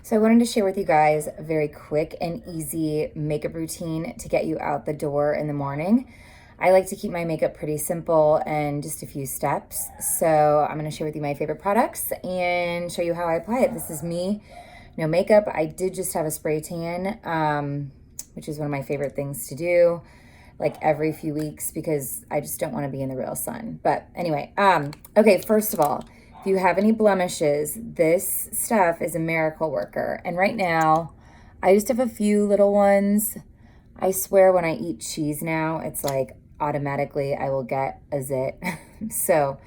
So I wanted to share with you guys a very quick and easy makeup routine to get you out the door in the morning. I like to keep my makeup pretty simple and just a few steps. So I'm going to share with you my favorite products and show you how I apply it. This is me, no makeup. I did just have a spray tan, which is one of my favorite things to do, like every few weeks, because I just don't want to be in the real sun. But anyway, okay, first of all, if you have any blemishes, this stuff is a miracle worker. And right now, I just have a few little ones. I swear when I eat cheese now, it's like automatically I will get a zit. So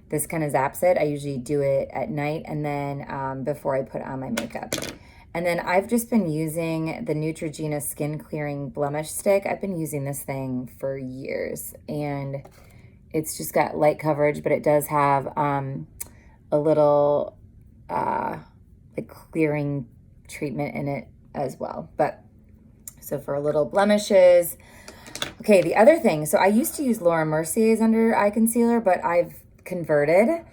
this kind of zaps it. I usually do it at night and then before I put on my makeup. And then I've just been using the Neutrogena Skin Clearing Blemish Stick. I've been using this thing for years and it's just got light coverage, but it does have a little like clearing treatment in it as well. But so for little blemishes. Okay, the other thing, so I used to use Laura Mercier's under eye concealer, but I've converted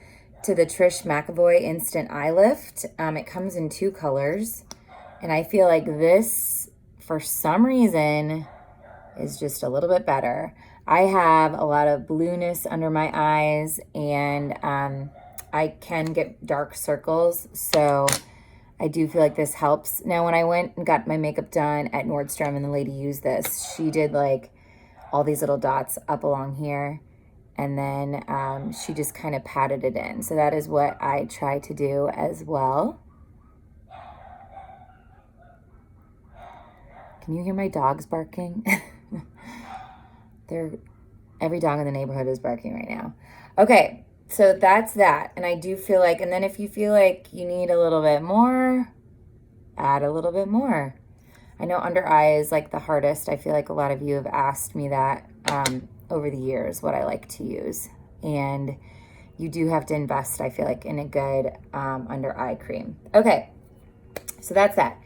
to the Trish McEvoy Instant Eye Lift. It comes in 2 colors, and I feel like this, for some reason, is just a little bit better. I have a lot of blueness under my eyes, and I can get dark circles, so I do feel like this helps. Now, when I went and got my makeup done at Nordstrom and the lady used this, she did like all these little dots up along here, and then she just kind of patted it in. So that is what I try to do as well. Can you hear my dogs barking? Every dog in the neighborhood is barking right now. Okay, so that's that. And I do feel like, and then if you feel like you need a little bit more, add a little bit more. I know under eye is like the hardest. I feel like a lot of you have asked me that over the years, what I like to use. And you do have to invest, I feel like, in a good under eye cream. Okay, so that's that.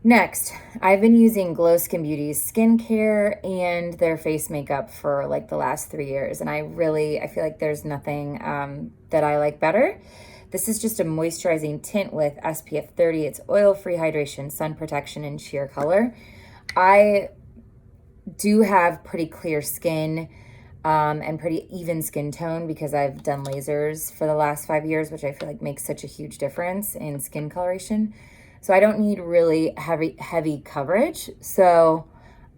Next, I've been using Glow Skin Beauty's skincare and their face makeup for like the last 3 years. And I feel like there's nothing that I like better. This is just a moisturizing tint with SPF 30. It's oil-free hydration, sun protection, and sheer color. I do have pretty clear skin and pretty even skin tone because I've done lasers for the last 5 years, which I feel like makes such a huge difference in skin coloration. So I don't need really heavy coverage. So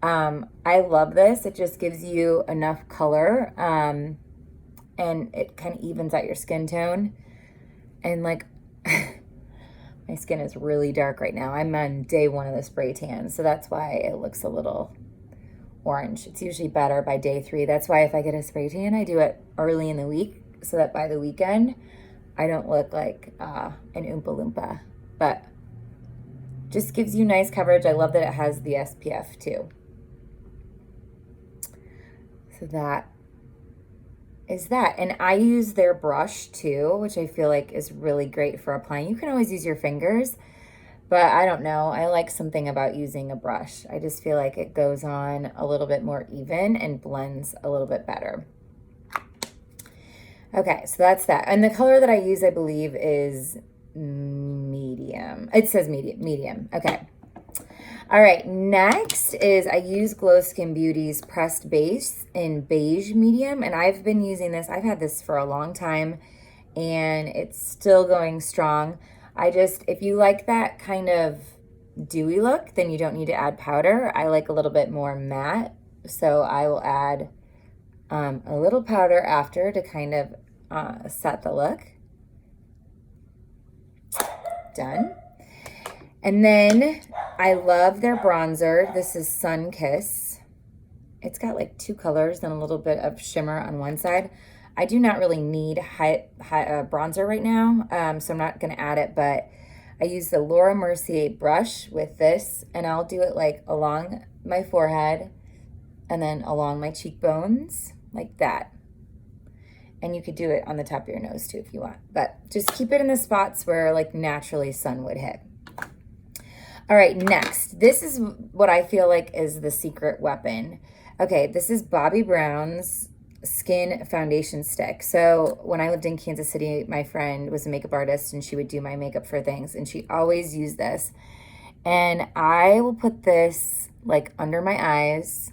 I love this. It just gives you enough color and it kind of evens out your skin tone. And like, my skin is really dark right now. I'm on day 1 of the spray tan, so that's why it looks a little orange. It's usually better by day 3. That's why if I get a spray tan, I do it early in the week so that by the weekend, I don't look like an Oompa Loompa. But just gives you nice coverage. I love that it has the SPF too. So that is that. And I use their brush too, which I feel like is really great for applying. You can always use your fingers, but I don't know. I like something about using a brush. I just feel like it goes on a little bit more even and blends a little bit better. Okay, so that's that. And the color that I use, I believe, is medium. It says medium. Okay. All right, next is I use Glow Skin Beauty's Pressed Base in beige medium, and I've been using this. I've had this for a long time, and it's still going strong. If you like that kind of dewy look, then you don't need to add powder. I like a little bit more matte, so I will add a little powder after to kind of set the look. Done. And then I love their bronzer. This is Sun Kiss. It's got like 2 colors and a little bit of shimmer on one side. I do not really need bronzer right now, so I'm not going to add it, but I use the Laura Mercier brush with this, and I'll do it like along my forehead and then along my cheekbones, like that. And you could do it on the top of your nose too if you want, but just keep it in the spots where like naturally sun would hit. All right, next, this is what I feel like is the secret weapon. Okay, this is Bobbi Brown's Skin Foundation Stick. So when I lived in Kansas City, my friend was a makeup artist and she would do my makeup for things, and she always used this. And I will put this like under my eyes,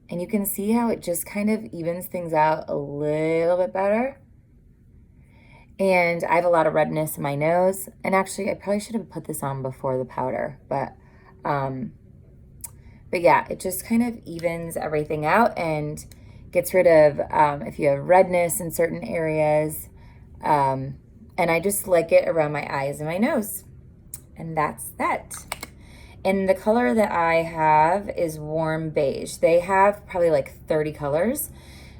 and you can see how it just kind of evens things out a little bit better. And I have a lot of redness in my nose. And actually, I probably should have put this on before the powder, but yeah, it just kind of evens everything out and gets rid of if you have redness in certain areas. And I just like it around my eyes and my nose. And that's that. And the color that I have is warm beige. They have probably like 30 colors.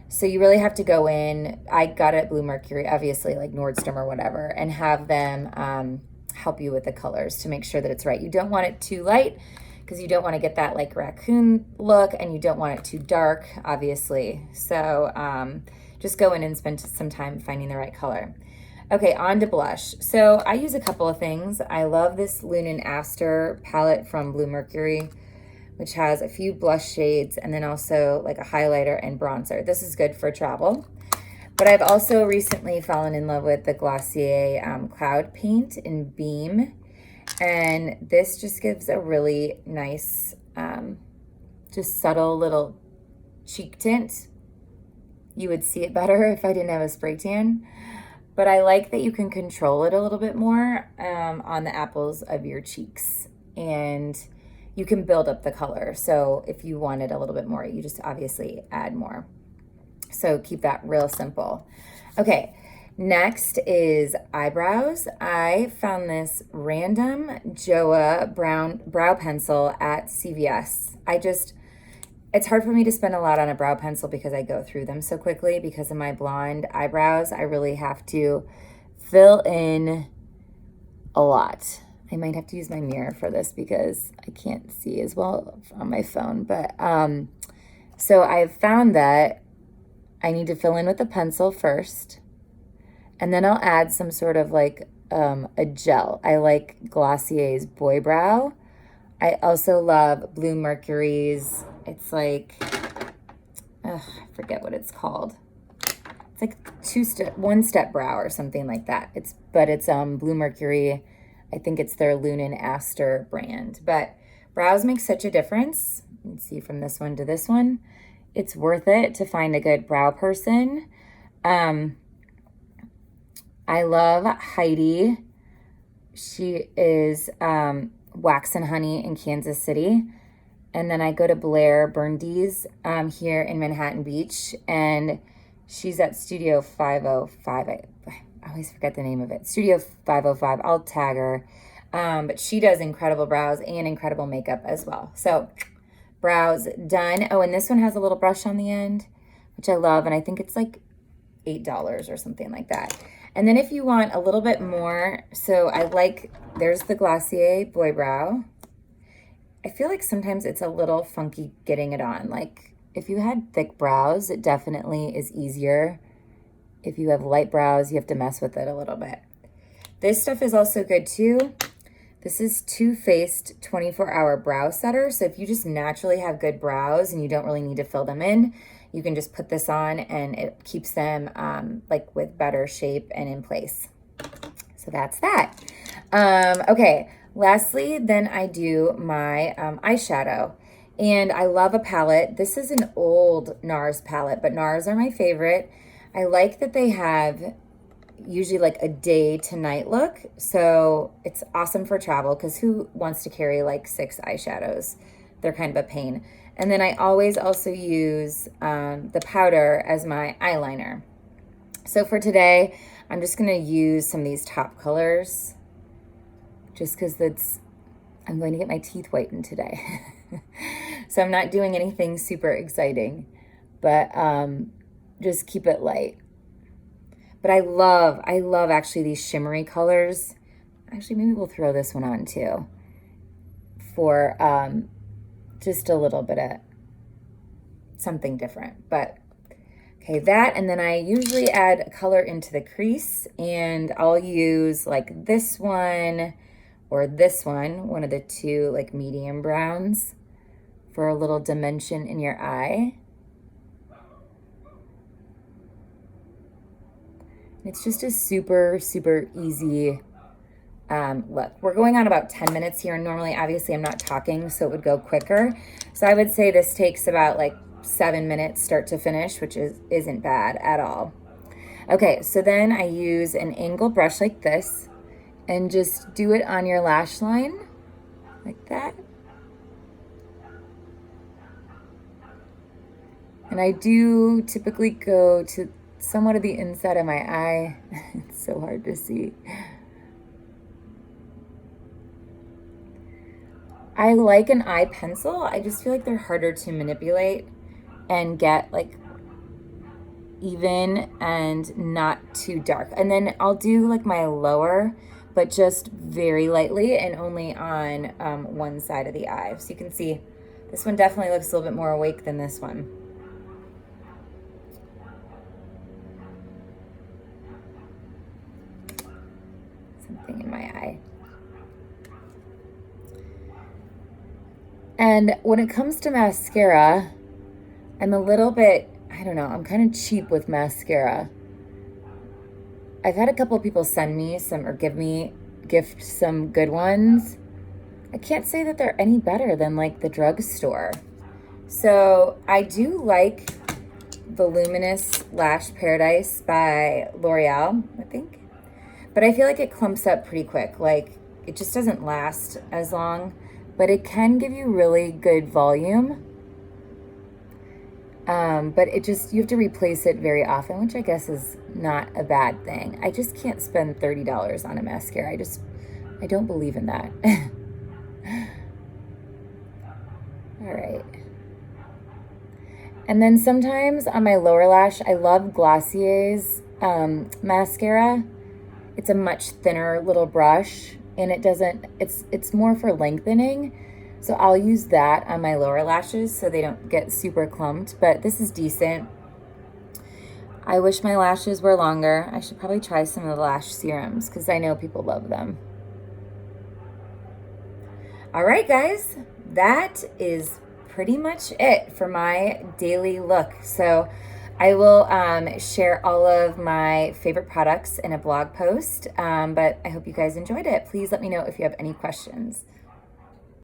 So you really have to go in. I got it at Bluemercury, obviously, like Nordstrom or whatever, and have them help you with the colors to make sure that it's right. You don't want it too light because you don't want to get that like raccoon look, and you don't want it too dark, obviously. So just go in and spend some time finding the right color. Okay, on to blush. So I use a couple of things. I love this Lune & Aster palette from Bluemercury, which has a few blush shades and then also like a highlighter and bronzer. This is good for travel. But I've also recently fallen in love with the Glossier Cloud Paint in Beam. And this just gives a really nice, just subtle little cheek tint. You would see it better if I didn't have a spray tan. But I like that you can control it a little bit more on the apples of your cheeks. And you can build up the color. So if you wanted a little bit more, you just obviously add more. So keep that real simple. Okay, next is eyebrows. I found this random Joa brow pencil at CVS. It's hard for me to spend a lot on a brow pencil because I go through them so quickly because of my blonde eyebrows. I really have to fill in a lot. I might have to use my mirror for this because I can't see as well on my phone. But so I've found that I need to fill in with a pencil first, and then I'll add some sort of like a gel. I like Glossier's Boy Brow. I also love Bluemercury's. It's like, I forget what it's called. It's like one-step brow or something like that. It's Bluemercury. I think it's their Lune & Aster brand. But brows make such a difference. You can see from this one to this one. It's worth it to find a good brow person. I love Heidi. She is Wax and Honey in Kansas City. And then I go to Blair Burndy's here in Manhattan Beach. And she's at Studio 505. I always forget the name of it. Studio 505. I'll tag her. But she does incredible brows and incredible makeup as well. So brows done. Oh, and this one has a little brush on the end, which I love. And I think it's like $8 or something like that. And then if you want a little bit more, so there's the Glossier Boy Brow. I feel like sometimes it's a little funky getting it on. Like if you had thick brows, it definitely is easier. If you have light brows, you have to mess with it a little bit. This stuff is also good too. This is Too Faced 24-Hour Brow Setter. So if you just naturally have good brows and you don't really need to fill them in, you can just put this on and it keeps them like with better shape and in place. So that's that. Okay, lastly, then I do my eyeshadow. And I love a palette. This is an old NARS palette, but NARS are my favorite. I like that they have usually like a day to night look. So it's awesome for travel because who wants to carry like 6 eyeshadows? They're kind of a pain. And then I always also use the powder as my eyeliner. So for today, I'm just gonna use some of these top colors just because I'm going to get my teeth whitened today. So I'm not doing anything super exciting, but just keep it light. But I love actually these shimmery colors. Actually, maybe we'll throw this one on too for just a little bit of something different. But okay, that, and then I usually add color into the crease, and I'll use like this one or this one of the two like medium browns for a little dimension in your eye. It's just a super, super easy look. We're going on about 10 minutes here. Normally, obviously, I'm not talking, so it would go quicker. So I would say this takes about like 7 minutes start to finish, which isn't bad at all. Okay, so then I use an angle brush like this and just do it on your lash line like that. And I do typically go to somewhat of the inside of my eye. It's so hard to see. I like an eye pencil. I just feel like they're harder to manipulate and get like even and not too dark. And then I'll do like my lower, but just very lightly and only on one side of the eye. So you can see this one definitely looks a little bit more awake than this one. Something in my eye. And when it comes to mascara, I'm a little bit, I don't know, I'm kind of cheap with mascara. I've had a couple of people send me some or gift some good ones. I can't say that they're any better than like the drugstore. So I do like the Luminous Lash Paradise by L'Oreal, I think. But I feel like it clumps up pretty quick. Like it just doesn't last as long, but it can give you really good volume. But you have to replace it very often, which I guess is not a bad thing. I just can't spend $30 on a mascara. I don't believe in that. All right. And then sometimes on my lower lash, I love Glossier's mascara. It's a much thinner little brush, and it's more for lengthening. So I'll use that on my lower lashes so they don't get super clumped, but this is decent. I wish my lashes were longer. I should probably try some of the lash serums because I know people love them. All right, guys, that is pretty much it for my daily look. So I will share all of my favorite products in a blog post, but I hope you guys enjoyed it. Please let me know if you have any questions.